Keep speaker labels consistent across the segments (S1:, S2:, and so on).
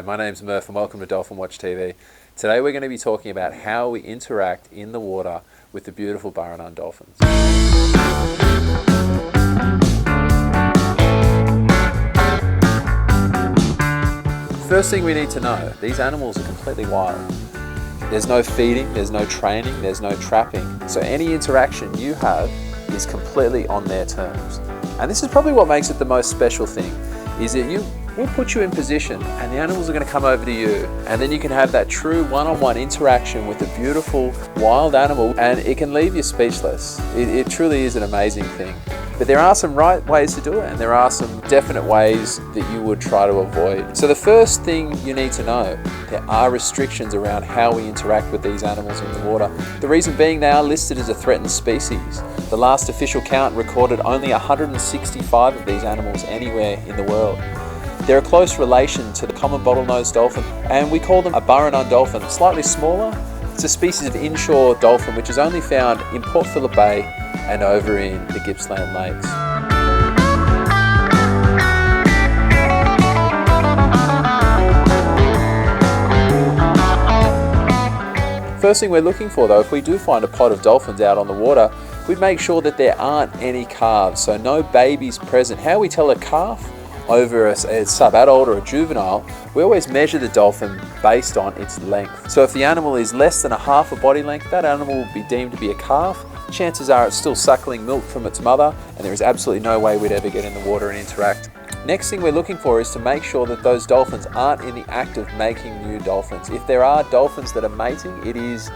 S1: my name's Murph and welcome to Dolphin Watch TV. Today we're going to be talking about how we interact in the water with the beautiful Burrunan dolphins. First thing we need to know, these animals are completely wild. There's no feeding, there's no training, there's no trapping. So any interaction you have is completely on their terms. And this is probably what makes it the most special thing, is that we'll put you in position and the animals are going to come over to you, and then you can have that true one-on-one interaction with a beautiful wild animal, and it can leave you speechless. It truly is an amazing thing. But there are some right ways to do it, and there are some definite ways that you would try to avoid. So the first thing you need to know, there are restrictions around how we interact with these animals in the water. The reason being, they are listed as a threatened species. The last official count recorded only 165 of these animals anywhere in the world. They're a close relation to the common bottlenose dolphin, and we call them a Burrunan dolphin. Slightly smaller, it's a species of inshore dolphin which is only found in Port Phillip Bay and over in the Gippsland Lakes. First thing we're looking for though, if we do find a pod of dolphins out on the water, we make sure that there aren't any calves, so no babies present. How we tell a calf over a sub-adult or a juvenile, we always measure the dolphin based on its length. So if the animal is less than a half a body length, that animal will be deemed to be a calf. Chances are it's still suckling milk from its mother, and there is absolutely no way we'd ever get in the water and interact. Next thing we're looking for is to make sure that those dolphins aren't in the act of making new dolphins. If there are dolphins that are mating, it is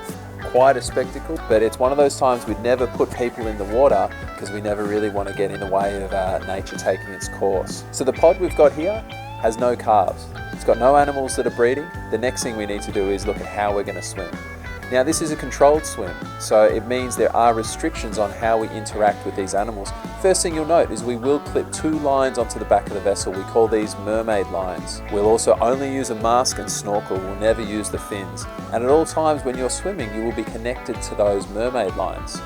S1: quite a spectacle, but it's one of those times we'd never put people in the water because we never really want to get in the way of nature taking its course. So the pod we've got here has no calves. It's got no animals that are breeding. The next thing we need to do is look at how we're going to swim. Now this is a controlled swim, so it means there are restrictions on how we interact with these animals. First thing you'll note is we will clip 2 lines onto the back of the vessel. We call these mermaid lines. We'll also only use a mask and snorkel. We'll never use the fins. And at all times when you're swimming, you will be connected to those mermaid lines.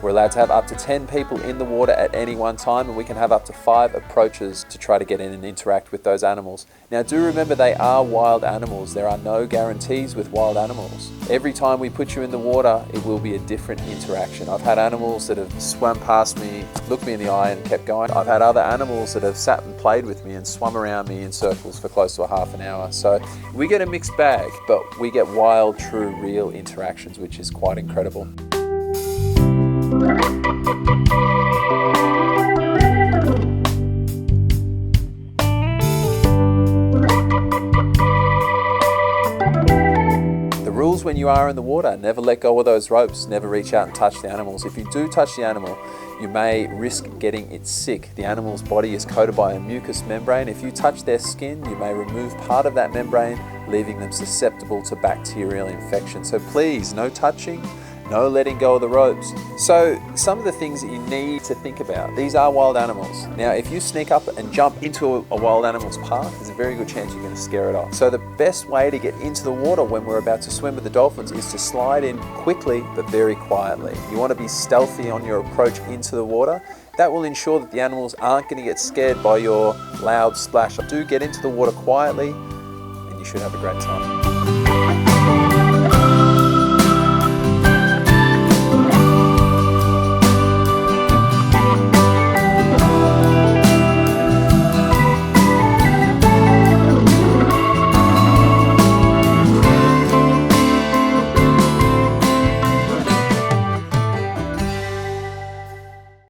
S1: We're allowed to have up to 10 people in the water at any one time, and we can have up to 5 approaches to try to get in and interact with those animals. Now do remember, they are wild animals. There are no guarantees with wild animals. Every time we put you in the water, it will be a different interaction. I've had animals that have swum past me, looked me in the eye and kept going. I've had other animals that have sat and played with me and swum around me in circles for close to a half an hour. So we get a mixed bag, but we get wild, true, real interactions, which is quite incredible. The rules when you are in the water: never let go of those ropes, never reach out and touch the animals. If you do touch the animal, you may risk getting it sick. The animal's body is coated by a mucous membrane. If you touch their skin, you may remove part of that membrane, leaving them susceptible to bacterial infection. So please, no touching, no letting go of the ropes. So some of the things that you need to think about, these are wild animals. Now if you sneak up and jump into a wild animal's path, there's a very good chance you're going to scare it off. So the best way to get into the water when we're about to swim with the dolphins is to slide in quickly but very quietly. You want to be stealthy on your approach into the water. That will ensure that the animals aren't going to get scared by your loud splash. Do get into the water quietly and you should have a great time.